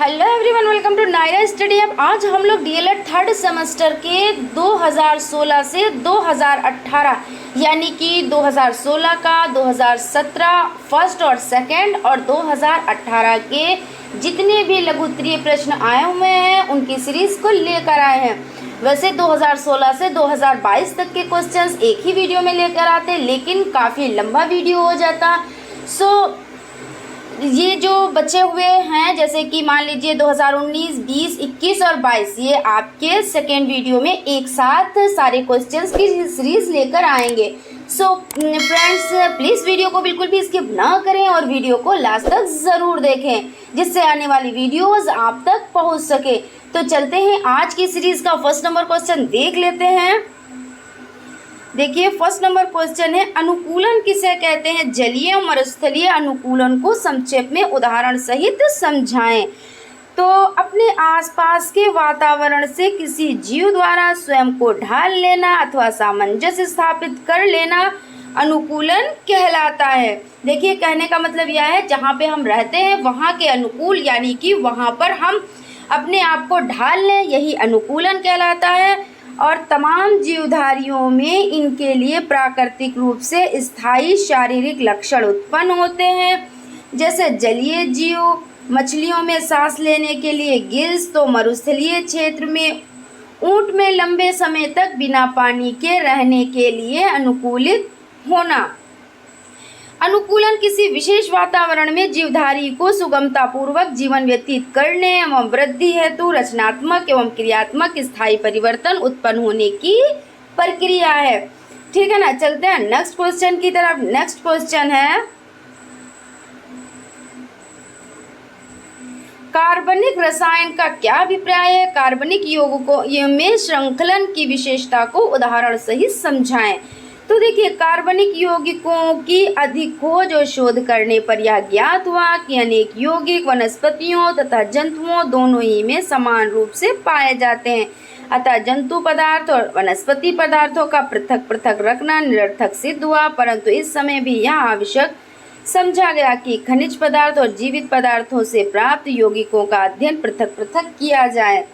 Hello everyone, welcome to Nayra study app. आज हम लोग डीएलएड थर्ड सेमेस्टर के 2016 से 2018 यानी कि 2016 का 2017 फर्स्ट और सेकंड और 2018 के जितने भी लघु उत्तरीय प्रश्न आए हुए हैं उनकी सीरीज़ को लेकर आए हैं। वैसे 2016 से 2022 तक के क्वेश्चंस एक ही वीडियो में लेकर आते, लेकिन काफ़ी लंबा वीडियो हो जाता। ये जो बचे हुए हैं, जैसे कि मान लीजिए 2019, 20, 21 और 22, ये आपके सेकेंड वीडियो में एक साथ सारे क्वेश्चंस की सीरीज लेकर आएंगे। फ्रेंड्स, प्लीज़ वीडियो को बिल्कुल भी स्किप ना करें और वीडियो को लास्ट तक ज़रूर देखें, जिससे आने वाली वीडियोस आप तक पहुंच सके। तो चलते हैं, आज की सीरीज़ का फर्स्ट नंबर क्वेश्चन देख लेते हैं। देखिए, फर्स्ट नंबर क्वेश्चन है, अनुकूलन किसे कहते हैं? जलीय और मरुस्थलीय अनुकूलन को संक्षेप में उदाहरण सहित समझाएं। तो अपने आसपास के वातावरण से किसी जीव द्वारा स्वयं को ढाल लेना अथवा सामंजस्य स्थापित कर लेना अनुकूलन कहलाता है। देखिए, कहने का मतलब यह है, जहाँ पे हम रहते हैं वहाँ के अनुकूल, यानी कि वहाँ पर हम अपने आप को ढाल लें, यही अनुकूलन कहलाता है। और तमाम जीवधारियों में इनके लिए प्राकृतिक रूप से स्थायी शारीरिक लक्षण उत्पन्न होते हैं, जैसे जलीय जीव, मछलियों में सांस लेने के लिए गिल्स, तो मरुस्थलीय क्षेत्र में ऊंट में लंबे समय तक बिना पानी के रहने के लिए अनुकूलित होना। अनुकूलन किसी विशेष वातावरण में जीवधारी को सुगमतापूर्वक जीवन व्यतीत करने एवं वृद्धि हेतु रचनात्मक एवं क्रियात्मक स्थायी परिवर्तन उत्पन्न होने की प्रक्रिया है। ठीक है ना, चलते हैं नेक्स्ट क्वेश्चन की तरफ। नेक्स्ट क्वेश्चन है, कार्बनिक रसायन का क्या अभिप्राय है? कार्बनिक यौगिकों में श्रृंखलन की विशेषता को उदाहरण सहित समझाएं। तो देखिए, कार्बनिक यौगिकों की अधिक खोज और शोध करने पर यह ज्ञात हुआ कि अनेक यौगिक वनस्पतियों तथा जंतुओं दोनों ही में समान रूप से पाए जाते हैं। अतः जंतु पदार्थ और वनस्पति पदार्थों का पृथक पृथक रखना निरर्थक सिद्ध हुआ, परंतु इस समय भी यह आवश्यक समझा गया कि खनिज पदार्थ और जीवित पदार्थों से प्राप्त यौगिकों का अध्ययन पृथक पृथक किया जाए।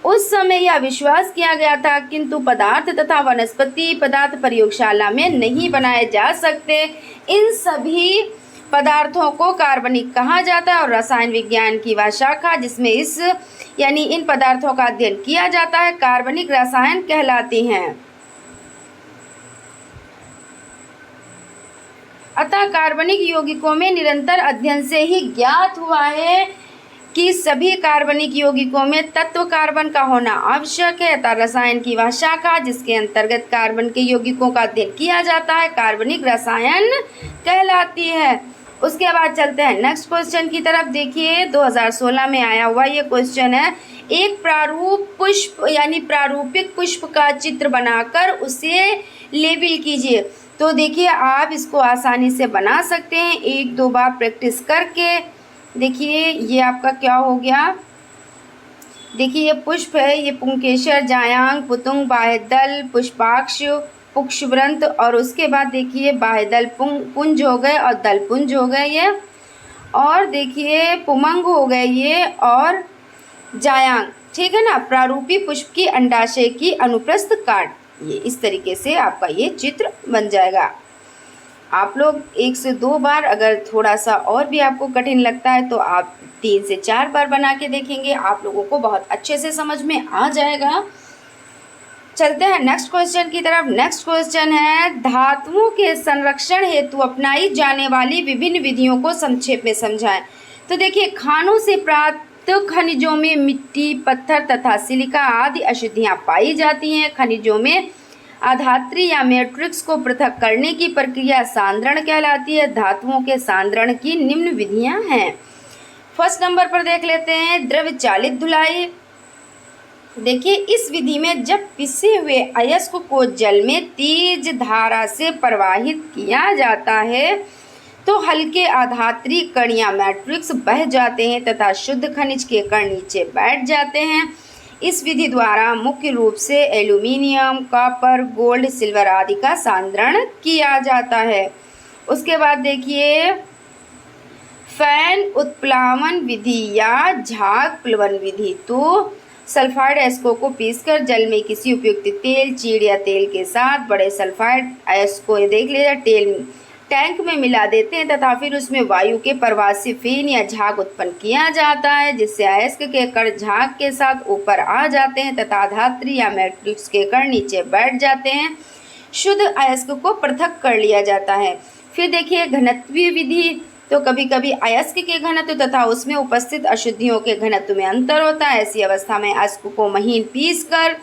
उस समय यह विश्वास किया गया था, किंतु पदार्थ तथा वनस्पति पदार्थ प्रयोगशाला में नहीं बनाए जा सकते। इन सभी पदार्थों को कार्बनिक कहा जाता है और रसायन विज्ञान की वह शाखा जिसमें यानी इन पदार्थों का अध्ययन किया जाता है, कार्बनिक रसायन कहलाती हैं। अतः कार्बनिक यौगिकों में निरंतर अध्ययन से ही ज्ञात हुआ है कि सभी कार्बनिक यौगिकों में तत्व कार्बन का होना आवश्यक है। अतः रसायन की वह शाखा जिसके अंतर्गत कार्बन के यौगिकों का अध्ययन किया जाता है कार्बनिक रसायन कहलाती है। उसके बाद चलते हैं नेक्स्ट क्वेश्चन की तरफ। देखिए, 2016 में आया हुआ ये क्वेश्चन है, एक प्रारूप पुष्प यानी प्रारूपिक पुष्प का चित्र बनाकर उसे लेबल कीजिए। तो देखिए, आप इसको आसानी से बना सकते हैं एक दो बार प्रैक्टिस करके। देखिए, ये आपका क्या हो गया। देखिए, ये पुष्प है, ये पुंकेसर, जायांग, पुतुंग, बाह्यदल, पुष्पाक्ष, पुष्पवृंत, और उसके बाद देखिए बाह्यदल पुंज हो गए और दल पुंज हो गए ये, और देखिए पुमंग हो गए ये और जायांग। ठीक है ना। प्रारूपी पुष्प की अंडाशय की अनुप्रस्थ काट, ये इस तरीके से आपका ये चित्र बन जाएगा। आप लोग 1 से 2 बार, अगर थोड़ा सा और भी आपको कठिन लगता है तो आप 3 से 4 बार बना के देखेंगे, आप लोगों को बहुत अच्छे से समझ में आ जाएगा। चलते हैं नेक्स्ट क्वेश्चन की तरफ। नेक्स्ट क्वेश्चन है, धातुओं के संरक्षण हेतु अपनाई जाने वाली विभिन्न विधियों को संक्षेप में समझाएं। तो देखिए, खानों से प्राप्त खनिजों में मिट्टी, पत्थर तथा सिलिका आदि अशुद्धियाँ पाई जाती हैं। खनिजों में अधात्री या मैट्रिक्स को पृथक करने की प्रक्रिया सांद्रण कहलाती है। धातुओं के सांद्रण की निम्न विधियां हैं। फर्स्ट नंबर पर देख लेते हैं, द्रव्य चालित धुलाई। देखिए, इस विधि में जब पिसे हुए अयस्क को जल में तेज धारा से प्रवाहित किया जाता है तो हल्के अधात्री कण या मैट्रिक्स बह जाते हैं तथा शुद्ध खनिज के कण नीचे बैठ जाते हैं। इस विधि द्वारा मुख्य रूप से एल्यूमिनियम, कॉपर, गोल्ड, सिल्वर आदि का सांद्रण किया जाता है। उसके बाद देखिए, फैन उत्प्लावन विधि या झाग प्लवन विधि। तो सल्फाइड अयस्कों को पीसकर जल में किसी उपयुक्त तेल, चीड़ या तेल के साथ बड़े सल्फाइड अयस्कों, ये देख लीजिए, तेल टैंक में मिला देते हैं तथा फिर उसमें वायु के प्रवाह से फेन या झाग उत्पन्न किया जाता है, जिससे अयस्क के कण झाग के साथ ऊपर आ जाते हैं तथा धात्री या मैट्रिक्स के कण नीचे बैठ जाते हैं। शुद्ध अयस्क को पृथक कर लिया जाता है। फिर देखिए घनत्वीय विधि। तो कभी कभी अयस्क के घनत्व तथा उसमें उपस्थित अशुद्धियों के घनत्व में अंतर होता है। ऐसी अवस्था में अयस्क को महीन पीसकर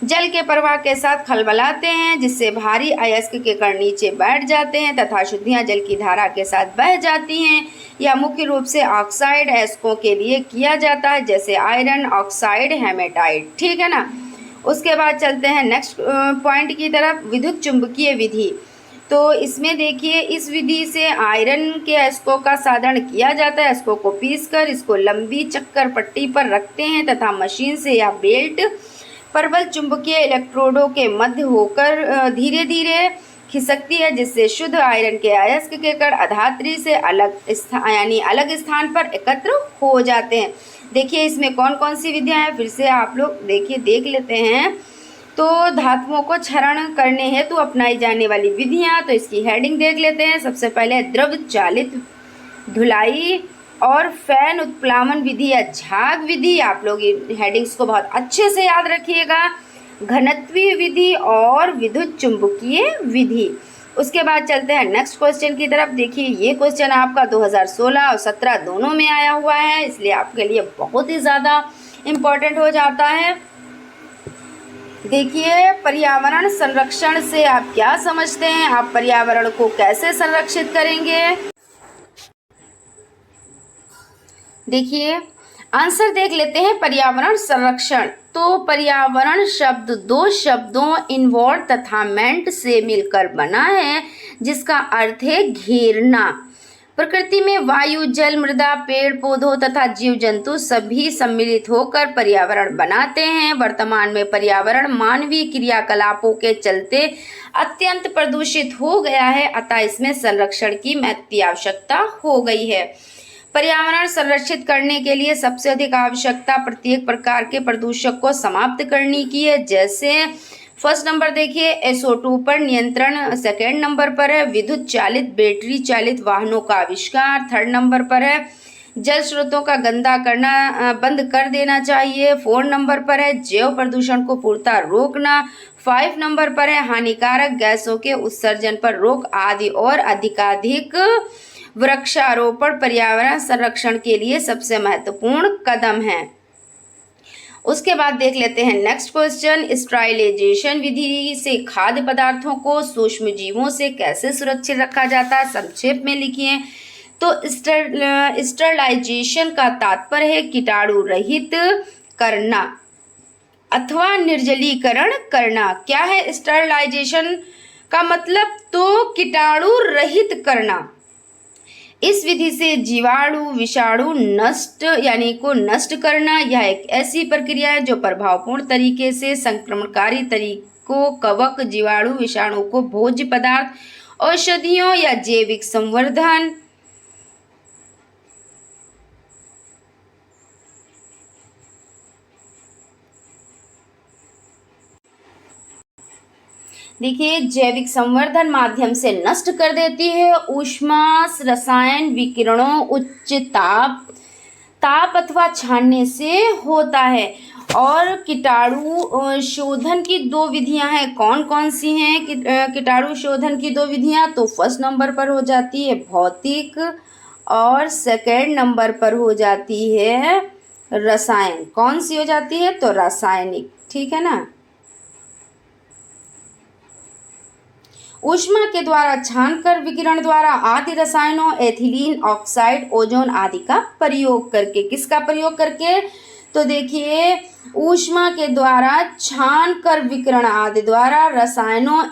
जल के प्रवाह के साथ खलबलाते हैं, जिससे भारी अयस्क के कण नीचे बैठ जाते हैं तथा अशुद्धियां जल की धारा के साथ बह जाती हैं। यह मुख्य रूप से ऑक्साइड अयस्कों के लिए किया जाता है, जैसे आयरन ऑक्साइड, हेमेटाइट। ठीक है ना। उसके बाद चलते हैं नेक्स्ट पॉइंट की तरफ, विद्युत चुंबकीय विधि। तो इसमें देखिए, इस विधि से आयरन के अयस्कों का साधन किया जाता है। अयस्कों को पीसकर इसको लंबी चक्कर पट्टी पर रखते हैं तथा मशीन से या बेल्ट प्रबल चुंबकीय इलेक्ट्रोडों के मध्य होकर धीरे धीरे खिसकती है, जिससे शुद्ध आयरन के अयस्क के कण अधात्री से अलग स्थान पर एकत्र हो जाते हैं। देखिए इसमें कौन कौन सी विधियां हैं, फिर से आप लोग देखिए देख लेते हैं। तो धातुओं को क्षरण करने हेतु अपनाई जाने वाली विधियां, तो इसकी हेडिंग देख लेते हैं। सबसे पहले द्रव चालित धुलाई और फैन उत्प्लावन विधि या झाग विधि। आप लोग ये हेडिंग्स को बहुत अच्छे से याद रखिएगा। घनत्वीय विधि और विद्युत चुंबकीय विधि। उसके बाद चलते हैं नेक्स्ट क्वेश्चन की तरफ। देखिए ये क्वेश्चन आपका 2016 और 17 दोनों में आया हुआ है, इसलिए आपके लिए बहुत ही ज़्यादा इम्पोर्टेंट हो जाता है। देखिए पर्यावरण संरक्षण से आप क्या समझते हैं, आप पर्यावरण को कैसे संरक्षित करेंगे। देखिए आंसर देख लेते हैं। पर्यावरण संरक्षण, तो पर्यावरण शब्द दो शब्दों इन्वॉल्व तथा मेंट से मिलकर बना है, जिसका अर्थ है घेरना। प्रकृति में वायु, जल, मृदा, पेड़ पौधों तथा जीव जंतु सभी सम्मिलित होकर पर्यावरण बनाते हैं। वर्तमान में पर्यावरण मानवीय क्रियाकलापों के चलते अत्यंत प्रदूषित हो गया है, अतः इसमें संरक्षण की महती आवश्यकता हो गई है। पर्यावरण संरक्षित करने के लिए सबसे अधिक आवश्यकता प्रत्येक प्रकार के प्रदूषक को समाप्त करने की है। जैसे फर्स्ट नंबर देखिए SO2 पर नियंत्रण, सेकेंड नंबर पर है विद्युत चालित बैटरी चालित वाहनों का आविष्कार, थर्ड नंबर पर है जल स्रोतों का गंदा करना बंद कर देना चाहिए, फोर्थ नंबर पर है जैव प्रदूषण को पूर्णतः रोकना, 5 नंबर पर है हानिकारक गैसों के उत्सर्जन पर रोक आदि। और अधिकाधिक वृक्षारोपण पर्यावरण संरक्षण के लिए सबसे महत्वपूर्ण कदम है। उसके बाद देख लेते हैं नेक्स्ट क्वेश्चन। स्टरलाइजेशन विधि से खाद्य पदार्थों को सूक्ष्म जीवों से कैसे सुरक्षित रखा जाता है, संक्षेप में लिखिए। तो स्टरलाइजेशन का तात्पर्य है कीटाणु रहित करना अथवा निर्जलीकरण करना। क्या है स्टरलाइजेशन का मतलब, तो कीटाणु रहित करना। इस विधि से जीवाणु विषाणु नष्ट करना। यह एक ऐसी प्रक्रिया है जो प्रभावपूर्ण तरीके से संक्रमणकारी तरीकों, कवक, जीवाणु, विषाणु को भोज्य पदार्थ, औषधियों या जैविक संवर्धन देखिए जैविक संवर्धन माध्यम से नष्ट कर देती है। ऊष्मा रसायन विकिरणों उच्च ताप अथवा छानने से होता है। और कीटाणु शोधन की दो विधियां हैं, कौन कौन सी हैं कीटाणु शोधन की दो विधियां, तो फर्स्ट नंबर पर हो जाती है भौतिक और सेकेंड नंबर पर हो जाती है रसायन। कौन सी हो जाती है, तो रासायनिक। ठीक है ना। ऊष्मा के द्वारा छानकर विकिरण द्वारा आदि रसायनों एथिलीन ऑक्साइड, ओजोन आदि का प्रयोग करके। किसका प्रयोग करके, तो देखिए ऊष्मा के द्वारा छानकर विकिरण आदि द्वारा रसायनों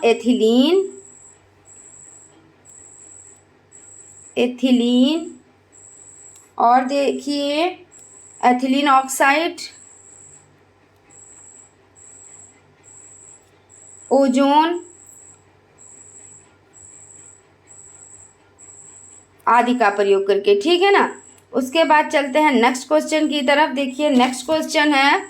एथिलीन और देखिए एथिलीन ऑक्साइड, ओजोन आदि का प्रयोग करके, ठीक है ना। उसके बाद चलते हैं नेक्स्ट क्वेश्चन की तरफ। देखिए नेक्स्ट क्वेश्चन है,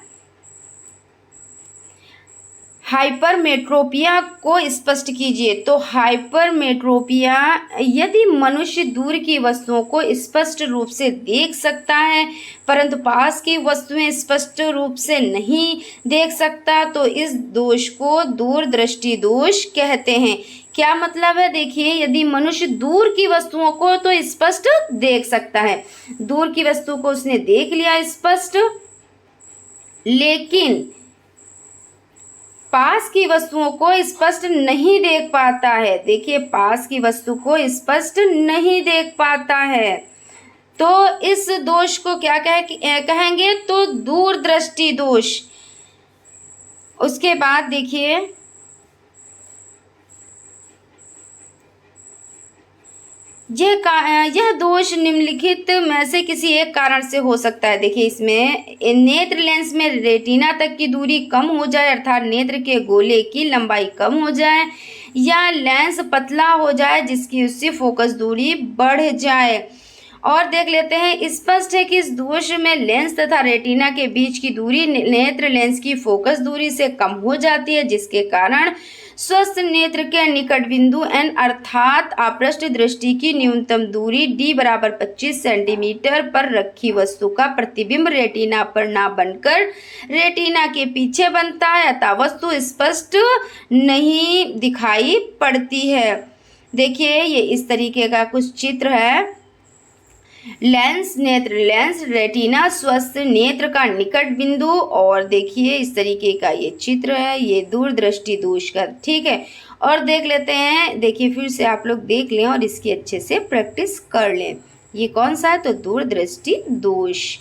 हाइपरमेट्रोपिया को स्पष्ट कीजिए। तो हाइपरमेट्रोपिया, यदि मनुष्य दूर की वस्तुओं को स्पष्ट रूप से देख सकता है परंतु पास की वस्तुएं स्पष्ट रूप से नहीं देख सकता, तो इस दोष को दूरदृष्टि दोष कहते हैं। क्या मतलब है? देखिए, यदि मनुष्य दूर की वस्तुओं को तो स्पष्ट देख सकता है, दूर की वस्तु को उसने देख लिया स्पष्ट, लेकिन पास की वस्तुओं को स्पष्ट नहीं देख पाता है। देखिए, पास की वस्तु को स्पष्ट नहीं देख पाता है, तो इस दोष को क्या कहेंगे? तो दूरदृष्टि दोष। उसके बाद देखिए, यह दोष निम्नलिखित में से किसी एक कारण से हो सकता है। देखिए, इसमें नेत्र लेंस में रेटिना तक की दूरी कम हो जाए, अर्थात नेत्र के गोले की लंबाई कम हो जाए, या लेंस पतला हो जाए जिसकी उससे फोकस दूरी बढ़ जाए। और देख लेते हैं, स्पष्ट है कि इस दोष में लेंस तथा रेटिना के बीच की दूरी नेत्र लेंस की फोकस दूरी से कम हो जाती है, जिसके कारण स्वस्थ नेत्र के निकट बिंदु n अर्थात आपृष्ठ दृष्टि की न्यूनतम दूरी d बराबर 25 सेंटीमीटर पर रखी वस्तु का प्रतिबिंब रेटिना पर ना बनकर रेटिना के पीछे बनता है, अतः वस्तु स्पष्ट नहीं दिखाई पड़ती है। देखिए, ये इस तरीके का कुछ चित्र है। लेंस, नेत्र लेंस, रेटिना, स्वस्थ नेत्र का निकट बिंदु, और देखिए इस तरीके का ये चित्र है, ये दूरदृष्टि दोष का, ठीक है। और देख लेते हैं, देखिए फिर से आप लोग देख लें और इसकी अच्छे से प्रैक्टिस कर लें। ये कौन सा है? तो दूरदृष्टि दोष।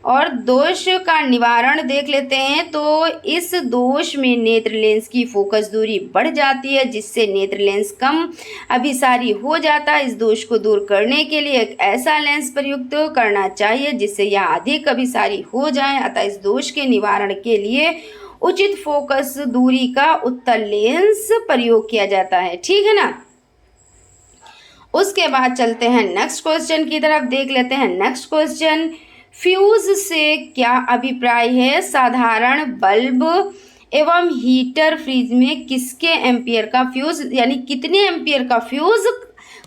और दोष का निवारण देख लेते हैं, तो इस दोष में नेत्र लेंस की फोकस दूरी बढ़ जाती है, जिससे नेत्र लेंस कम अभिसारी हो जाता है। इस दोष को दूर करने के लिए एक ऐसा लेंस प्रयुक्त करना चाहिए जिससे यह अधिक अभिसारी हो जाए, अतः इस दोष के निवारण के लिए उचित फोकस दूरी का उत्तल लेंस प्रयोग किया जाता है, ठीक है ना। उसके बाद चलते हैं नेक्स्ट क्वेश्चन की तरफ। देख लेते हैं नेक्स्ट क्वेश्चन, फ्यूज से क्या अभिप्राय है? साधारण बल्ब एवं हीटर फ्रिज में किसके एम्पियर का फ्यूज, यानी कितने एम्पियर का फ्यूज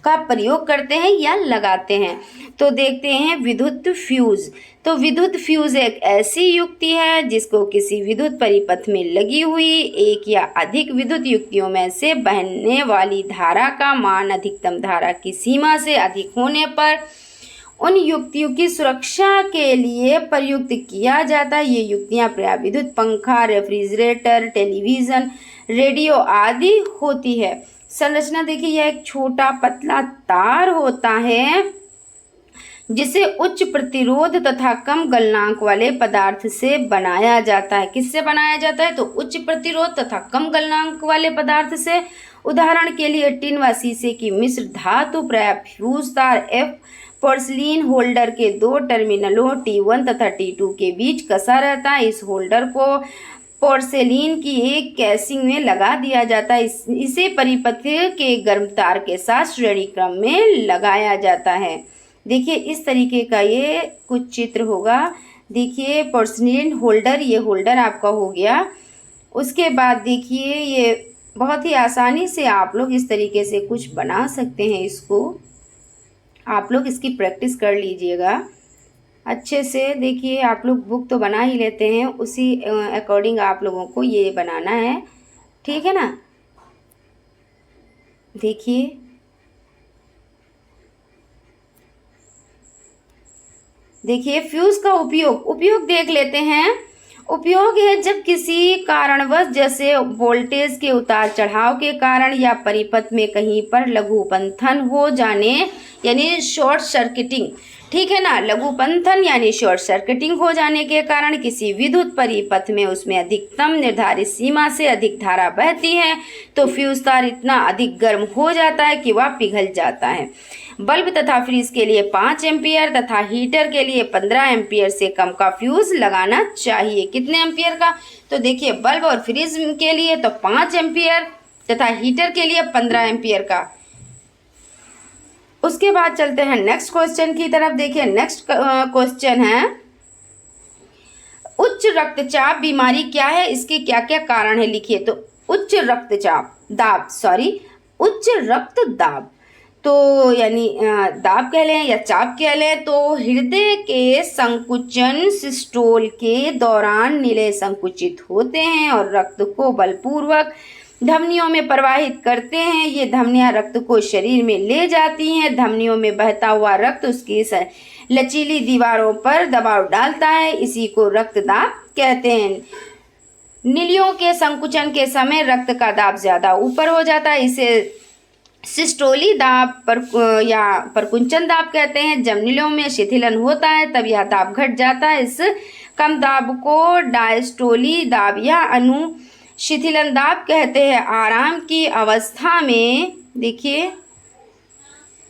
का प्रयोग करते हैं या लगाते हैं? तो देखते हैं विद्युत फ्यूज। तो विद्युत फ्यूज एक ऐसी युक्ति है जिसको किसी विद्युत परिपथ में लगी हुई एक या अधिक विद्युत युक्तियों में से बहने वाली धारा का मान अधिकतम धारा की सीमा से अधिक होने पर उन युक्तियों की सुरक्षा के लिए प्रयुक्त किया जाता है। ये युक्तियां प्रायः विद्युत पंखा, रेफ्रिजरेटर, टेलीविज़न, रेडियो आदि होती है। संरचना देखिए, यह एक छोटा पतला तार होता है जिसे उच्च प्रतिरोध तथा कम गलनांक वाले पदार्थ से बनाया जाता है। किससे बनाया जाता है? तो उच्च प्रतिरोध तथा कम गलनांक वाले पदार्थ से। उदाहरण के लिए टिन व शीशे की मिश्र धातु प्रायः फ्यूज तार एफ पोर्सिलीन होल्डर के दो टर्मिनलों T1 तथा T2 के बीच कसा रहता है। इस होल्डर को पोर्सिलीन की एक कैसिंग में लगा दिया जाता है। इसे परिपथ के गर्म तार के साथ श्रेणी क्रम में लगाया जाता है। देखिए इस तरीके का ये कुछ चित्र होगा। देखिए पोर्सिलीन होल्डर, ये होल्डर आपका हो गया। उसके बाद देखिए ये बहुत ही आसानी से आप लोग इस तरीके से कुछ बना सकते हैं। इसको आप लोग इसकी प्रैक्टिस कर लीजिएगा अच्छे से। देखिए आप लोग बुक तो बना ही लेते हैं, उसी अकॉर्डिंग आप लोगों को ये बनाना है, ठीक है ना। देखिए फ्यूज का उपयोग देख लेते हैं। उपयोग है जब किसी कारणवश जैसे वोल्टेज के उतार चढ़ाव के कारण या परिपथ में कहीं पर लघुपंथन हो जाने यानी शॉर्ट सर्किटिंग, ठीक है ना। लघुपंथन यानी शॉर्ट सर्किटिंग हो जाने के कारण किसी विद्युत परिपथ में उसमें अधिकतम निर्धारित सीमा से अधिक धारा बहती है तो फ्यूज तार इतना अधिक गर्म हो जाता है कि वह पिघल जाता है। बल्ब तथा फ्रिज के लिए 5 एम्पियर तथा हीटर के लिए 15 एम्पियर से कम का फ्यूज लगाना चाहिए। कितने एम्पियर का? तो देखिए बल्ब और फ्रिज के लिए तो 5 एम्पियर तथा हीटर के लिए 15 एम्पियर का। उसके बाद चलते हैं नेक्स्ट क्वेश्चन की तरफ। देखिए नेक्स्ट क्वेश्चन है, उच्च रक्तचाप बीमारी क्या है, इसके क्या क्या कारण है, लिखिए। तो उच्च रक्तचाप उच्च रक्तदाब, तो यानी दाब कह लें या चाप कह लें, तो हृदय के संकुचन सिस्टोल के दौरान निलय संकुचित होते हैं और रक्त को बलपूर्वक धमनियों में प्रवाहित करते हैं। ये धमनियां रक्त को शरीर में ले जाती हैं। धमनियों में बहता हुआ रक्त उसकी लचीली दीवारों पर दबाव डालता है, इसी को रक्तदाब कहते हैं। निलियों के संकुचन के समय रक्त का दाब ज्यादा ऊपर हो जाता है, इसे सिस्टोली दाब या परकुंचन दाब कहते हैं। जब निलियों में शिथिलन होता है तब यह दाब घट जाता है। इस कम दाब को डायस्टोली दाब या अनुशिथिलन दाब कहते हैं। आराम की अवस्था में देखिए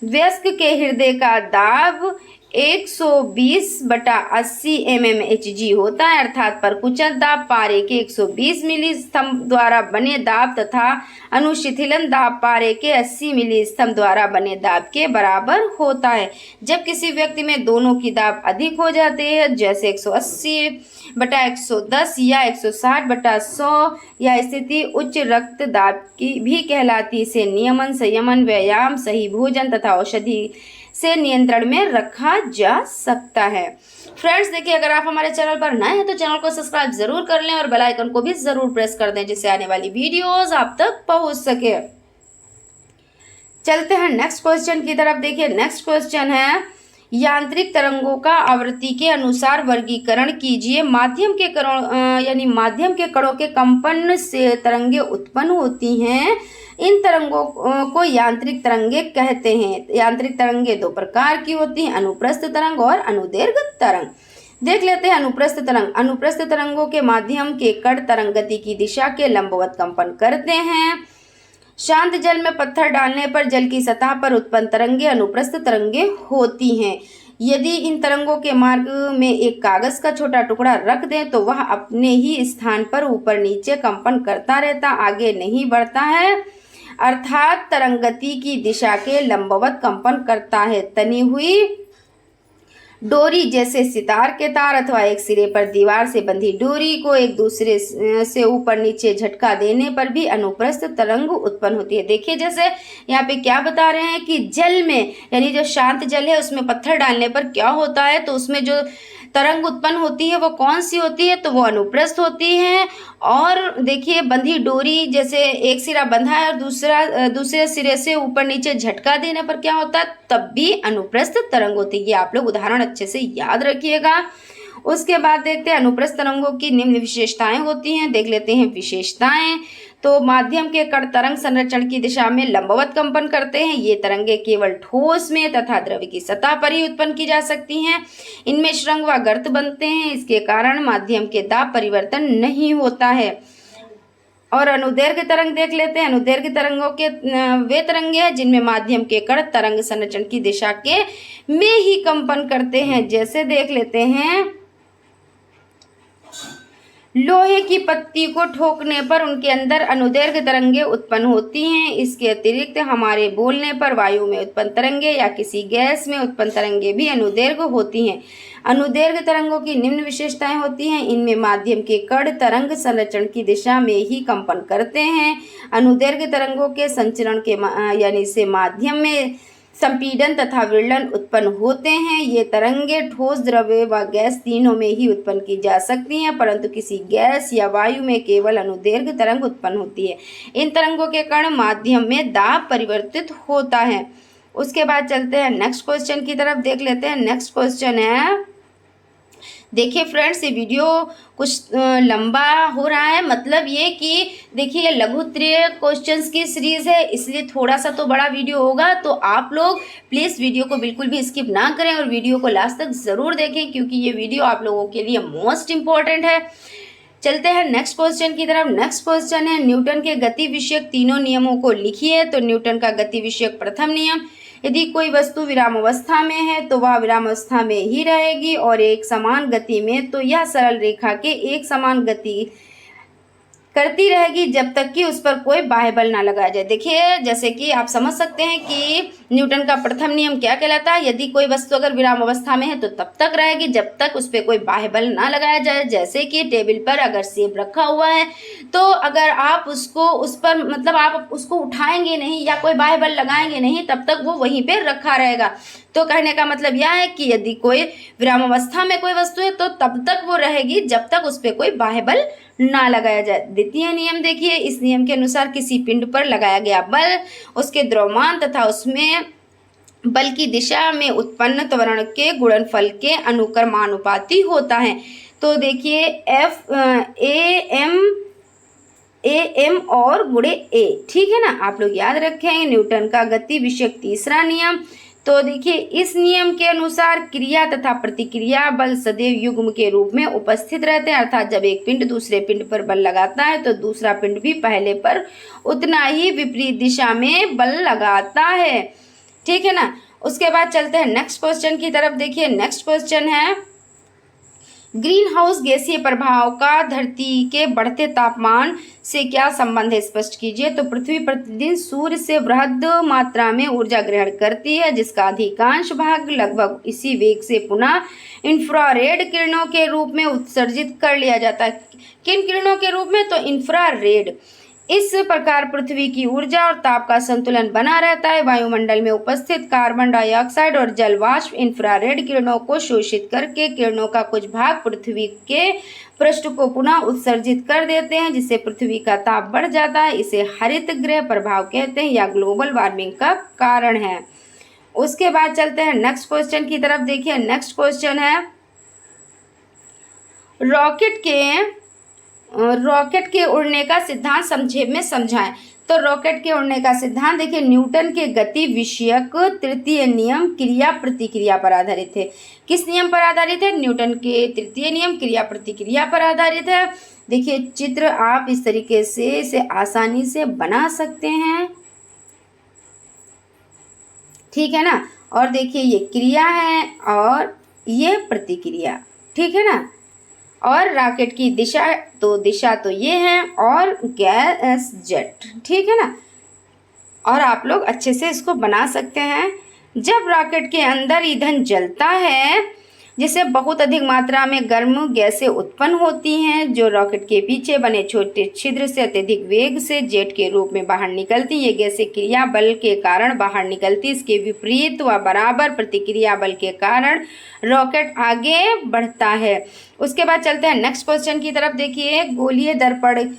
वयस्क के हृदय का दाब 120/80 mmHg होता है, अर्थात परकुंचन दाब पारे के 120 मिली स्तंभ द्वारा बने दाब तथा अनुशिथिलन दाब पारे के 80 मिली स्तंभ द्वारा बने दाब के बराबर होता है। जब किसी व्यक्ति में दोनों की दाब अधिक हो जाती है, जैसे 180/110 या 160/100, यह स्थिति उच्च रक्तदाब की भी कहलाती है। इसे नियमन, संयमन, व्यायाम, सही भोजन तथा औषधि से नियंत्रण में रखा जा सकता है। फ्रेंड्स देखिए, अगर आप हमारे चैनल पर नए हैं तो चैनल को सब्सक्राइब जरूर कर लें और बेल आइकन को भी जरूर प्रेस कर दें, जिससे आने वाली वीडियोस आप तक पहुंच सके। चलते हैं नेक्स्ट क्वेश्चन की तरफ। देखिए नेक्स्ट क्वेश्चन है, यांत्रिक तरंगों का आवृत्ति के अनुसार वर्गीकरण कीजिए। माध्यम के कणों के कंपन से तरंगे उत्पन्न होती हैं। इन तरंगों को यांत्रिक तरंगे कहते हैं। यांत्रिक तरंगे दो प्रकार की होती हैं, अनुप्रस्थ तरंग और अनुदैर्घ्य तरंग। देख लेते हैं अनुप्रस्थ तरंग। अनुप्रस्थ तरंगों के माध्यम के कण तरंग गति की दिशा के लंबवत कंपन करते हैं। शांत जल में पत्थर डालने पर जल की सतह पर उत्पन्न तरंगे अनुप्रस्थ तरंगे होती हैं। यदि इन तरंगों के मार्ग में एक कागज का छोटा टुकड़ा रख दें तो वह अपने ही स्थान पर ऊपर नीचे कंपन करता रहता, आगे नहीं बढ़ता है, अर्थात तरंग गति की दिशा के लंबवत कंपन करता है। तनी हुई डोरी जैसे सितार के तार अथवा एक सिरे पर दीवार से बंधी डोरी को एक दूसरे से ऊपर नीचे झटका देने पर भी अनुप्रस्थ तरंग उत्पन्न होती है। देखिए जैसे यहाँ पे क्या बता रहे हैं कि जल में, यानी जो शांत जल है उसमें पत्थर डालने पर क्या होता है, तो उसमें जो तरंग उत्पन्न होती है वो कौन सी होती है, तो वो अनुप्रस्थ होती है। और देखिए बंधी डोरी, जैसे एक सिरा बंधा है और दूसरे सिरे से ऊपर नीचे झटका देने पर क्या होता है, तब भी अनुप्रस्थ तरंग होती है। ये आप लोग उदाहरण अच्छे से याद रखिएगा। उसके बाद देखते हैं अनुप्रस्थ तरंगों की निम्न विशेषताएं होती हैं। देख लेते हैं विशेषताएं। तो माध्यम के कण तरंग संरचना की दिशा में लंबवत कंपन करते हैं। ये तरंगे केवल ठोस में तथा द्रव की सतह पर ही उत्पन्न की जा सकती हैं। इनमें सुरंग व गर्त बनते हैं, इसके कारण माध्यम के दाब परिवर्तन नहीं होता है। और अनुदैर्घ्य तरंग देख लेते हैं। अनुदैर्घ्य तरंगों के वे तरंगे हैं जिनमें माध्यम के कण तरंग संरचना की दिशा के में ही कंपन करते हैं। जैसे देख लेते हैं, लोहे की पत्ती को ठोकने पर उनके अंदर अनुदैर्घ्य तरंगे उत्पन्न होती हैं। इसके अतिरिक्त हमारे बोलने पर वायु में उत्पन्न तरंगे या किसी गैस में उत्पन्न तरंगे भी अनुदैर्घ्य होती हैं। अनुदैर्घ्य तरंगों की निम्न विशेषताएं होती हैं। इनमें माध्यम के कण तरंग संरचना की दिशा में ही कंपन करते हैं। अनुदैर्घ्य तरंगों के संचरण के यानी से माध्यम में संपीड़न तथा विरलन उत्पन्न होते हैं। ये तरंगे ठोस, द्रव्य व गैस तीनों में ही उत्पन्न की जा सकती हैं, परंतु किसी गैस या वायु में केवल अनुदैर्घ्य तरंग उत्पन्न होती है। इन तरंगों के कारण माध्यम में दाब परिवर्तित होता है। उसके बाद चलते हैं नेक्स्ट क्वेश्चन की तरफ। देख लेते हैं नेक्स्ट क्वेश्चन है, देखिए फ्रेंड्स ये वीडियो कुछ लंबा हो रहा है, मतलब ये कि देखिए ये लघुत्तरीय क्वेश्चंस की सीरीज है, इसलिए थोड़ा सा तो बड़ा वीडियो होगा। तो आप लोग प्लीज़ वीडियो को बिल्कुल भी स्किप ना करें और वीडियो को लास्ट तक ज़रूर देखें, क्योंकि ये वीडियो आप लोगों के लिए मोस्ट इम्पॉर्टेंट है। चलते हैं नेक्स्ट क्वेश्चन की तरफ। नेक्स्ट क्वेश्चन है, न्यूटन के गति विषयक तीनों नियमों को लिखिए। तो न्यूटन का गति विषयक प्रथम नियम, यदि कोई वस्तु विराम अवस्था में है तो वह विराम अवस्था में ही रहेगी और एक समान गति में तो यह सरल रेखा के एक समान गति करती रहेगी जब तक कि उस पर कोई बाह्य बल ना लगाया जाए। देखिए जैसे कि आप समझ सकते हैं कि न्यूटन का प्रथम नियम क्या कहलाता है, यदि कोई वस्तु अगर विराम अवस्था में है तो तब तक रहेगी जब तक उस पर कोई बाह्य बल ना लगाया जाए। जैसे कि टेबल पर अगर सेब रखा हुआ है तो अगर आप उसको उस पर मतलब आप उसको उठाएंगे नहीं या कोई बाह्य बल लगाएंगे नहीं तब तक वो वहीं पे रखा रहेगा। तो कहने का मतलब यह है कि यदि कोई विराम अवस्था में कोई वस्तु है तो तब तक वो रहेगी जब तक उस पर कोई बाह्य बल ना लगाया जाए। द्वितीय नियम देखिए, इस नियम के अनुसार किसी पिंड पर लगाया गया बल उसके द्रव्यमान तथा उसमें बल की दिशा में उत्पन्न त्वरण के गुणनफल के अनुक्रमानुपाती होता है। तो देखिए एम और गुणे ए, ठीक है ना, आप लोग याद रखें न्यूटन का गति विषयक तीसरा नियम। तो देखिए इस नियम के अनुसार क्रिया तथा प्रतिक्रिया बल सदैव युग्म के रूप में उपस्थित रहते हैं, अर्थात जब एक पिंड दूसरे पिंड पर बल लगाता है तो दूसरा पिंड भी पहले पर उतना ही विपरीत दिशा में बल लगाता है, ठीक है ना। उसके बाद चलते हैं नेक्स्ट क्वेश्चन की तरफ। देखिए नेक्स्ट क्वेश्चन है, ग्रीन हाउस गैसीय प्रभाव का धरती के बढ़ते तापमान से क्या संबंध है, स्पष्ट कीजिए। तो पृथ्वी प्रतिदिन सूर्य से बृहद मात्रा में ऊर्जा ग्रहण करती है जिसका अधिकांश भाग लगभग इसी वेग से पुनः इंफ्रारेड किरणों के रूप में उत्सर्जित कर लिया जाता है। किन किरणों के रूप में, तो इंफ्रारेड। इस प्रकार पृथ्वी की ऊर्जा और ताप का संतुलन बना रहता है। वायुमंडल में उपस्थित कार्बन डाइऑक्साइड और जल वाष्प इंफ्रारेड किरणों को शोषित करके किरणों का कुछ भाग पृथ्वी के पृष्ठ को पुनः उत्सर्जित कर देते हैं जिससे पृथ्वी का ताप बढ़ जाता है। इसे हरित गृह प्रभाव कहते हैं या ग्लोबल वार्मिंग का कारण है। उसके बाद चलते हैं नेक्स्ट क्वेश्चन की तरफ। देखिए नेक्स्ट क्वेश्चन है, रॉकेट के उड़ने का सिद्धांत संक्षेप में समझाएं। तो रॉकेट के उड़ने का सिद्धांत देखिए न्यूटन के गति विषयक तृतीय नियम क्रिया प्रतिक्रिया पर आधारित है। किस नियम पर आधारित है, न्यूटन के तृतीय नियम क्रिया प्रतिक्रिया पर आधारित है। देखिए चित्र आप इस तरीके से इसे आसानी से बना सकते हैं, ठीक है ना। और देखिए ये क्रिया है और ये प्रतिक्रिया, ठीक है ना। और रॉकेट की दिशा तो ये है और गैस जेट, ठीक है ना। और आप लोग अच्छे से इसको बना सकते हैं। जब रॉकेट के अंदर ईंधन जलता है जिससे बहुत अधिक मात्रा में गर्म गैसें उत्पन्न होती हैं जो रॉकेट के पीछे बने छोटे छिद्र से अत्यधिक वेग से जेट के रूप में बाहर निकलती। ये गैसें क्रिया बल के कारण बाहर निकलती, इसके विपरीत व बराबर प्रतिक्रिया बल के कारण रॉकेट आगे बढ़ता है। उसके बाद चलते हैं नेक्स्ट क्वेश्चन की तरफ। देखिए गोलीय दर्पण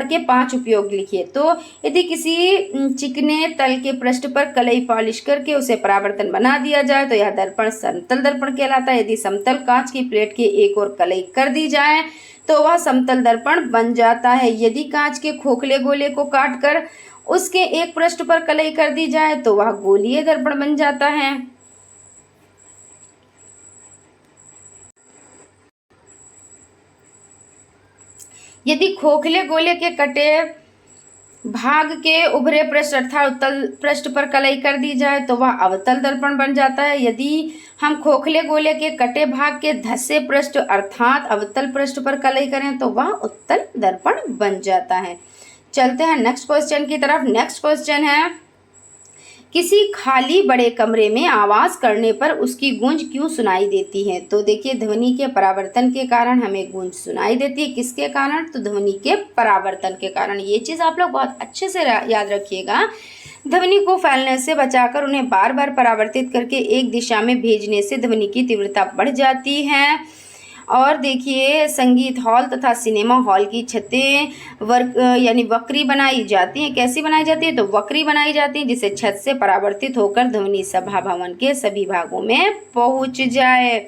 के 5 उपयोग लिखिए। तो यदि किसी चिकने तल के पृष्ठ पर कलई पॉलिश करके उसे परावर्तन बना दिया जाए तो यह दर्पण समतल दर्पण कहलाता है। यदि समतल कांच की प्लेट की एक ओर कलई कर दी जाए तो वह समतल दर्पण बन जाता है। यदि कांच के खोखले गोले को काटकर उसके एक पृष्ठ पर कलई कर दी जाए तो वह गोलीय दर्पण बन जाता है। यदि खोखले गोले के कटे भाग के उभरे पृष्ठ अर्थात उत्तल पृष्ठ पर कलई कर दी जाए तो वह अवतल दर्पण बन जाता है। यदि हम खोखले गोले के कटे भाग के धंसे पृष्ठ अर्थात अवतल पृष्ठ पर कलई करें तो वह उत्तल दर्पण बन जाता है। चलते हैं नेक्स्ट क्वेश्चन की तरफ। नेक्स्ट क्वेश्चन है, किसी खाली बड़े कमरे में आवाज करने पर उसकी गूंज क्यों सुनाई देती है। तो देखिए ध्वनि के परावर्तन के कारण हमें गूंज सुनाई देती है। किसके कारण, तो ध्वनि के परावर्तन के कारण। ये चीज़ आप लोग बहुत अच्छे से याद रखिएगा। ध्वनि को फैलने से बचाकर उन्हें बार बार परावर्तित करके एक दिशा में भेजने से ध्वनि की तीव्रता बढ़ जाती है। और देखिए संगीत हॉल तथा सिनेमा हॉल की छतें यानी वक्री बनाई जाती हैं। कैसी बनाई जाती है, तो वक्री बनाई जाती है जिससे छत से परावर्तित होकर ध्वनि सभा भवन के सभी भागों में पहुंच जाए।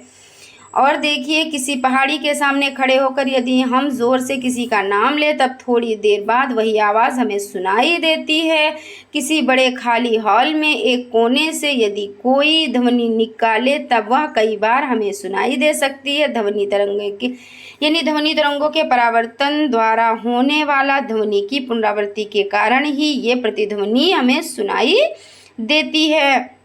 और देखिए किसी पहाड़ी के सामने खड़े होकर यदि हम जोर से किसी का नाम लें तब थोड़ी देर बाद वही आवाज़ हमें सुनाई देती है। किसी बड़े खाली हॉल में एक कोने से यदि कोई ध्वनि निकाले तब वह कई बार हमें सुनाई दे सकती है। ध्वनि तरंगों के परावर्तन द्वारा होने वाला ध्वनि की पुनरावृत्ति के कारण ही ये प्रतिध्वनि हमें सुनाई देती है।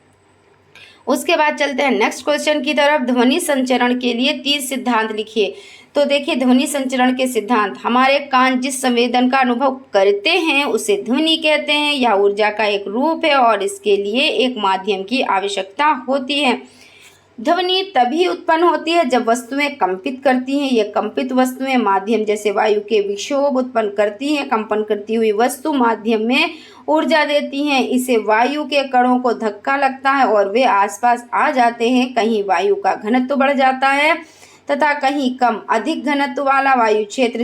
उसके बाद चलते हैं नेक्स्ट क्वेश्चन की तरफ। ध्वनि संचरण के लिए 3 सिद्धांत लिखिए। तो देखिए, ध्वनि संचरण के सिद्धांत, हमारे कान जिस संवेदन का अनुभव करते हैं उसे ध्वनि कहते हैं। यह ऊर्जा का एक रूप है और इसके लिए एक माध्यम की आवश्यकता होती है। ध्वनि तभी उत्पन्न होती है जब वस्तुएं कंपित करती हैं। ये कंपित वस्तुएं माध्यम जैसे वायु के विक्षोभ उत्पन्न करती हैं। कंपन करती हुई वस्तु माध्यम में ऊर्जा देती हैं। इसे वायु के कणों को धक्का लगता है और वे आसपास आ जाते हैं। कहीं वायु का घनत्व बढ़ जाता है तथा कहीं कम। अधिक घनत्व वाला वायु क्षेत्र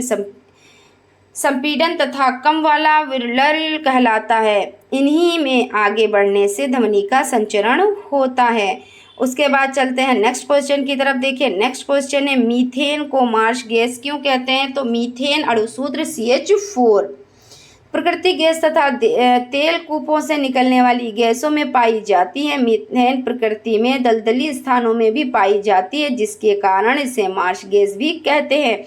संपीड़न तथा कम वाला विरल कहलाता है। इन्हीं में आगे बढ़ने से ध्वनि का संचरण होता है। उसके बाद चलते हैं नेक्स्ट क्वेश्चन की तरफ। देखिए, नेक्स्ट क्वेश्चन है, मीथेन को मार्श गैस क्यों कहते हैं? तो मीथेन अणुसूत्र CH4 प्रकृति गैस तथा तेल कूपों से निकलने वाली गैसों में पाई जाती है। मीथेन प्रकृति में दलदली स्थानों में भी पाई जाती है, जिसके कारण इसे मार्श गैस भी कहते हैं।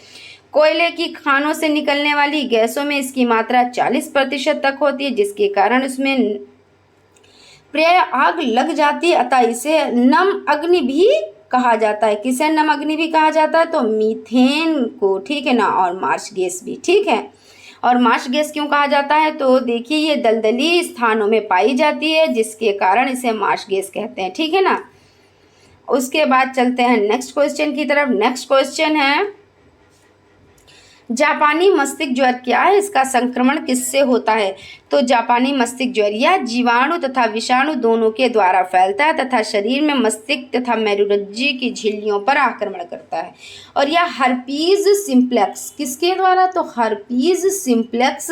कोयले की खानों से निकलने वाली गैसों में इसकी मात्रा 40% तक होती है, जिसके कारण इसमें प्राय आग लग जाती है, अतः इसे नम अग्नि भी कहा जाता है। किसे नम अग्नि भी कहा जाता है? तो मीथेन को, ठीक है ना, और मार्श गैस भी, ठीक है। और मार्श गैस क्यों कहा जाता है? तो देखिए, ये दलदली स्थानों में पाई जाती है, जिसके कारण इसे मार्श गैस कहते हैं, ठीक है ना। उसके बाद चलते हैं नेक्स्ट क्वेश्चन की तरफ। नेक्स्ट क्वेश्चन है, जापानी मस्तिष्क ज्वर क्या है? इसका संक्रमण किससे होता है? तो जापानी मस्तिष्क ज्वर यह जीवाणु तथा विषाणु दोनों के द्वारा फैलता है तथा शरीर में मस्तिष्क तथा मेरुरज्जु की झिल्लियों पर आक्रमण करता है। और यह हर्पीज सिम्प्लेक्स किसके द्वारा? तो हर्पीज सिम्प्लेक्स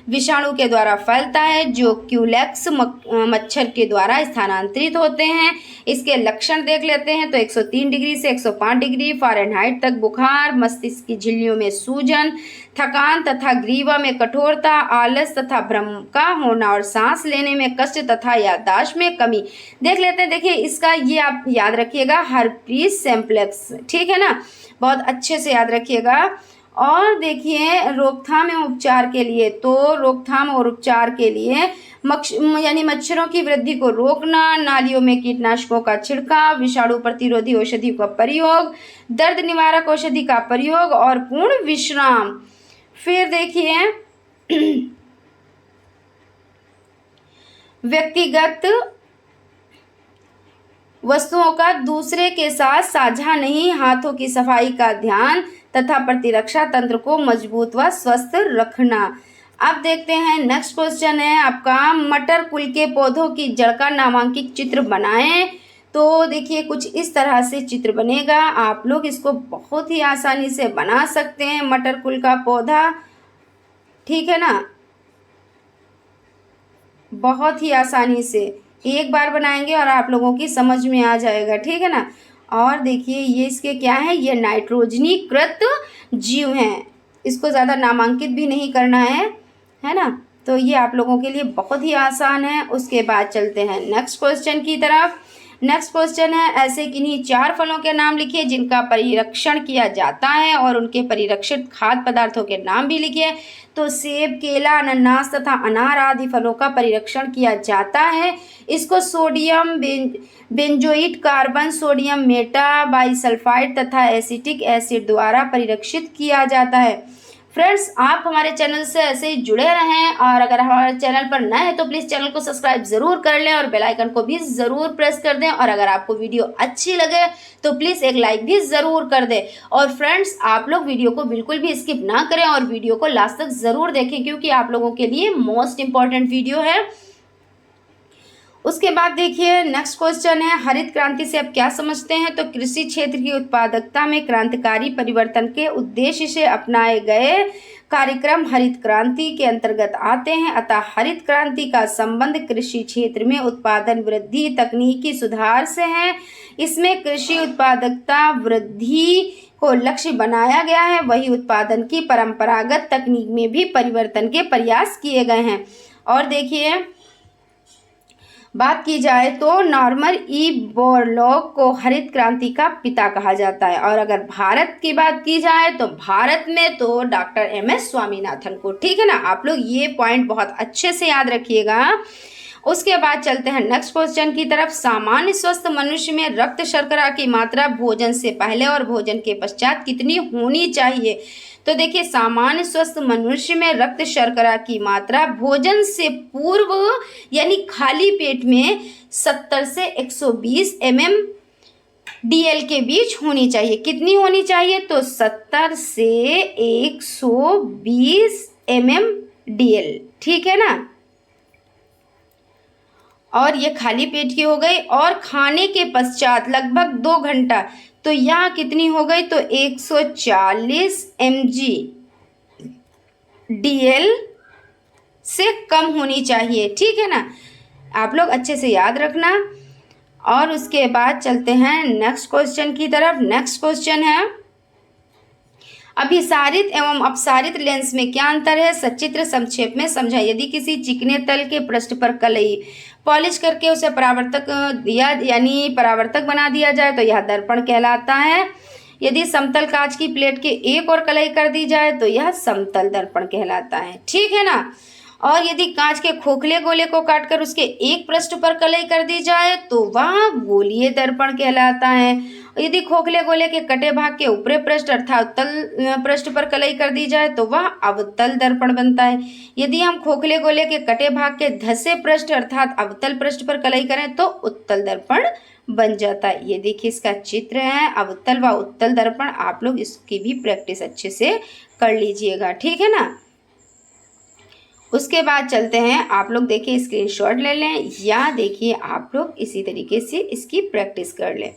विषाणु के द्वारा फैलता है, जो क्यूलेक्स मच्छर के द्वारा स्थानांतरित होते हैं। इसके लक्षण देख लेते हैं। तो 103 डिग्री से 105 डिग्री फ़ारेनहाइट तक बुखार, मस्तिष्क की झिल्लियों में सूजन, थकान तथा ग्रीवा में कठोरता, आलस तथा भ्रम का होना और सांस लेने में कष्ट तथा याददाश्त में कमी। देख लेते हैं। देखिए, इसका ये आप याद रखिएगा, हर्पीज सिम्प्लेक्स, ठीक है ना, बहुत अच्छे से याद रखिएगा। और देखिए, रोकथाम एवं उपचार के लिए, तो रोकथाम और उपचार के लिए यानी मच्छरों की वृद्धि को रोकना, नालियों में कीटनाशकों का छिड़काव, विषाणु प्रतिरोधी औषधि का प्रयोग, दर्द निवारक औषधि का प्रयोग और पूर्ण विश्राम। फिर देखिए, व्यक्तिगत वस्तुओं का दूसरे के साथ साझा नहीं, हाथों की सफाई का ध्यान तथा प्रतिरक्षा तंत्र को मजबूत व स्वस्थ रखना। अब देखते हैं नेक्स्ट क्वेश्चन है आपका, मटर कुल के पौधों की जड़ का नामांकित चित्र बनाएं। तो देखिए, कुछ इस तरह से चित्र बनेगा। आप लोग इसको बहुत ही आसानी से बना सकते हैं, मटर कुल का पौधा, ठीक है ना, बहुत ही आसानी से एक बार बनाएंगे और आप लोगों की समझ में आ जाएगा, ठीक है ना। और देखिए, ये इसके क्या है, ये नाइट्रोजनीकृत जीव हैं, इसको ज़्यादा नामांकित भी नहीं करना है ना। तो ये आप लोगों के लिए बहुत ही आसान है। उसके बाद चलते हैं नेक्स्ट क्वेश्चन की तरफ। नेक्स्ट क्वेश्चन है, ऐसे किन्हीं 4 फलों के नाम लिखिए जिनका परिरक्षण किया जाता है और उनके परिरक्षित खाद्य पदार्थों के नाम भी लिखिए। तो सेब, केला, अनानास तथा अनार आदि फलों का परिरक्षण किया जाता है। इसको sodium benzoate carbon, sodium Meta bisulphide तथा एसिटिक एसिड द्वारा परिरक्षित किया जाता है। फ्रेंड्स, आप हमारे चैनल से ऐसे ही जुड़े रहें और अगर हमारे चैनल पर नए हैं तो प्लीज़ चैनल को सब्सक्राइब ज़रूर कर लें और बेल आइकन को भी ज़रूर प्रेस कर दें। और अगर आपको वीडियो अच्छी लगे तो प्लीज़ एक लाइक भी ज़रूर कर दें। और फ्रेंड्स, आप लोग वीडियो को बिल्कुल भी स्किप ना करें और वीडियो को लास्ट तक ज़रूर देखें, क्योंकि आप लोगों के लिए मोस्ट इम्पॉर्टेंट वीडियो है। उसके बाद देखिए, नेक्स्ट क्वेश्चन है, हरित क्रांति से आप क्या समझते हैं? तो कृषि क्षेत्र की उत्पादकता में क्रांतिकारी परिवर्तन के उद्देश्य से अपनाए गए कार्यक्रम हरित क्रांति के अंतर्गत आते हैं। अतः हरित क्रांति का संबंध कृषि क्षेत्र में उत्पादन वृद्धि, तकनीकी सुधार से है। इसमें कृषि उत्पादकता वृद्धि को लक्ष्य बनाया गया है, वही उत्पादन की परंपरागत तकनीक में भी परिवर्तन के प्रयास किए गए हैं। और देखिए, बात की जाए तो नॉर्मन ई बोरलॉग को हरित क्रांति का पिता कहा जाता है। और अगर भारत की बात की जाए तो भारत में तो डॉक्टर MS स्वामीनाथन को, ठीक है ना। आप लोग ये पॉइंट बहुत अच्छे से याद रखिएगा। उसके बाद चलते हैं नेक्स्ट क्वेश्चन की तरफ। सामान्य स्वस्थ मनुष्य में रक्त शर्करा की मात्रा भोजन से पहले और भोजन के पश्चात कितनी होनी चाहिए? तो देखिए, सामान्य स्वस्थ मनुष्य में रक्त शर्करा की मात्रा भोजन से पूर्व यानी खाली पेट में 70 से 120 ml/dl के बीच होनी चाहिए। कितनी होनी चाहिए? तो 70 से 120 ml/dl, ठीक है ना। और ये खाली पेट की हो गई। और खाने के पश्चात लगभग 2 घंटा, तो यहाँ कितनी हो गई? तो 140 mg/dl से कम होनी चाहिए, ठीक है ना। आप लोग अच्छे से याद रखना। और उसके बाद चलते हैं नेक्स्ट क्वेश्चन की तरफ। नेक्स्ट क्वेश्चन है, अभिसारित एवं अपसारित लेंस में क्या अंतर है? सचित्र संक्षेप में समझा। यदि किसी चिकने तल के पृष्ठ पर कलई पॉलिश करके उसे परावर्तक दिया यानी परावर्तक बना दिया जाए तो यह दर्पण कहलाता है। यदि समतल कांच की प्लेट के एक और कलई कर दी जाए तो यह समतल दर्पण कहलाता है, ठीक है ना। और यदि कांच के खोखले गोले को काटकर उसके एक पृष्ठ पर कलई कर दी जाए तो वह गोलीय दर्पण कहलाता है। यदि खोखले गोले के कटे भाग के ऊपरी पृष्ठ अर्थात उत्तल पृष्ठ पर कलई कर दी जाए तो वह अवतल दर्पण बनता है। यदि हम खोखले गोले के कटे भाग के धसे पृष्ठ अर्थात अवतल पृष्ठ पर कलई करें तो उत्तल दर्पण बन जाता है। ये देखिए, इसका चित्र है अवतल व उत्तल दर्पण। आप लोग इसकी भी प्रैक्टिस अच्छे से कर लीजिएगा, ठीक है ना। उसके बाद चलते हैं, आप लोग देखिए स्क्रीनशॉट ले लें या देखिए आप लोग इसी तरीके से इसकी प्रैक्टिस कर लें।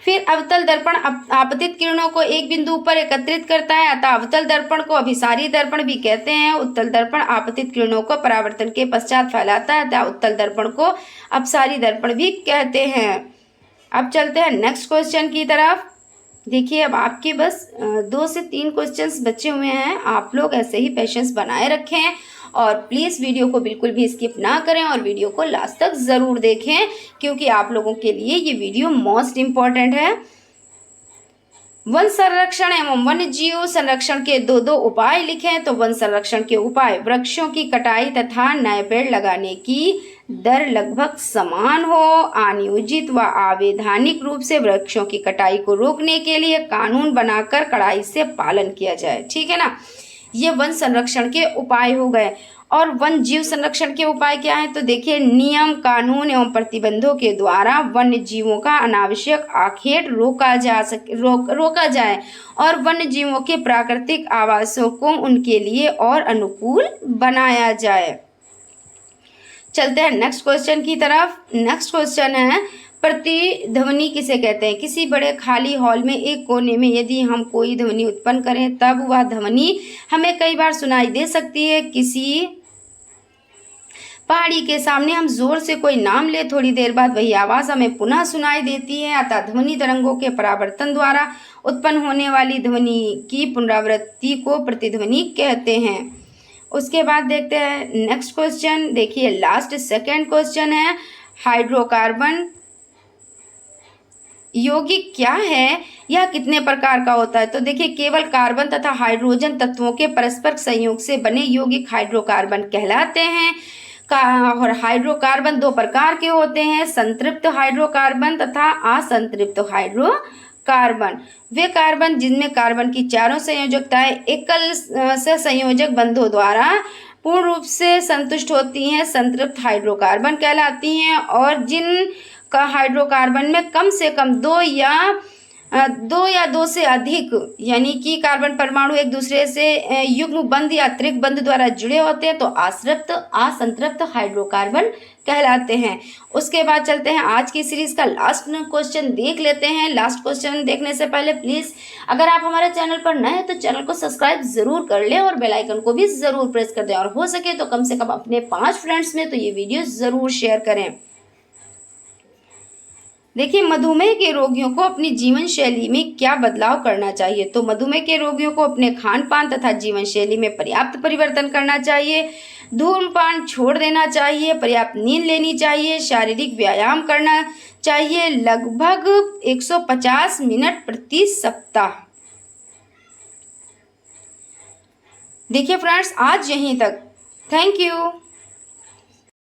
फिर अवतल दर्पण आपतित किरणों को एक बिंदु पर एकत्रित करता है, अतः अवतल दर्पण को अभिसारी दर्पण भी कहते हैं। उत्तल दर्पण आपतित किरणों को परावर्तन के पश्चात फैलाता है, अतः उत्तल दर्पण को अपसारी दर्पण भी कहते हैं। अब चलते हैं नेक्स्ट क्वेश्चन की तरफ। देखिए, अब आपके बस 2 से 3 क्वेश्चंस बचे हुए हैं। आप लोग ऐसे ही पेशेंस बनाए रखें और प्लीज़ वीडियो को बिल्कुल भी स्किप ना करें और वीडियो को लास्ट तक ज़रूर देखें, क्योंकि आप लोगों के लिए ये वीडियो मोस्ट इम्पॉर्टेंट है। वन संरक्षण एवं वन्य जीव संरक्षण के 2 उपाय लिखें। तो वन संरक्षण के उपाय, वृक्षों की कटाई तथा नए पेड़ लगाने की दर लगभग समान हो, अनियोजित व अवैधानिक रूप से वृक्षों की कटाई को रोकने के लिए कानून बनाकर कड़ाई से पालन किया जाए, ठीक है ना। ये वन संरक्षण के उपाय हो गए। और वन जीव संरक्षण के उपाय क्या है? तो देखिए, नियम कानून एवं प्रतिबंधों के द्वारा वन्य जीवों का अनावश्यक आखेट रोका जाए और वन्य जीवों के प्राकृतिक आवासों को उनके लिए और अनुकूल बनाया जाए। चलते हैं नेक्स्ट क्वेश्चन की तरफ। नेक्स्ट क्वेश्चन है, प्रतिध्वनि किसे कहते हैं? किसी बड़े खाली हॉल में एक कोने में यदि हम कोई ध्वनि उत्पन्न करें तब वह ध्वनि हमें कई बार सुनाई दे सकती है। किसी पहाड़ी के सामने हम जोर से कोई नाम ले, थोड़ी देर बाद वही आवाज़ हमें पुनः सुनाई देती है, अतः ध्वनि तरंगों के परावर्तन द्वारा उत्पन्न होने वाली ध्वनि की पुनरावृत्ति को प्रतिध्वनि कहते हैं। उसके बाद देखते हैं नेक्स्ट क्वेश्चन। देखिए, लास्ट सेकंड क्वेश्चन है, हाइड्रोकार्बन यौगिक क्या है? यह कितने प्रकार का होता है? तो देखिए, केवल कार्बन तथा हाइड्रोजन तत्वों के परस्पर संयोग से बने यौगिक हाइड्रोकार्बन कहलाते हैं। और हाइड्रोकार्बन 2 प्रकार के होते हैं, संतृप्त हाइड्रोकार्बन तथा असंतृप्त हाइड्रोकार्बन। वे कार्बन जिनमें कार्बन की चारों संयोजकताएं एकल सहसंयोजक बंधों द्वारा पूर्ण रूप से संतुष्ट होती हैं, संतृप्त हाइड्रोकार्बन कहलाती हैं। और जिन का हाइड्रोकार्बन में कम से कम 2 या 2 से अधिक यानी कि कार्बन परमाणु एक दूसरे से युग्म बंध या त्रिक बंध द्वारा जुड़े होते हैं तो असंतृप्त हाइड्रोकार्बन कहलाते हैं। उसके बाद चलते हैं आज की सीरीज का लास्ट क्वेश्चन देख लेते हैं। लास्ट क्वेश्चन देखने से पहले प्लीज़ अगर आप हमारे चैनल पर नए हैं तो चैनल को सब्सक्राइब ज़रूर कर लें और बेल आइकन को भी ज़रूर प्रेस कर दें, और हो सके तो कम से कम अपने 5 फ्रेंड्स में तो ये वीडियो ज़रूर शेयर करें। देखिए, मधुमेह के रोगियों को अपनी जीवन शैली में क्या बदलाव करना चाहिए? तो मधुमेह के रोगियों को अपने खान पान तथा जीवन शैली में पर्याप्त परिवर्तन करना चाहिए, धूम्रपान छोड़ देना चाहिए, पर्याप्त नींद लेनी चाहिए, शारीरिक व्यायाम करना चाहिए लगभग 150 मिनट प्रति सप्ताह। देखिए फ्रेंड्स, आज यहीं तक। Thank you.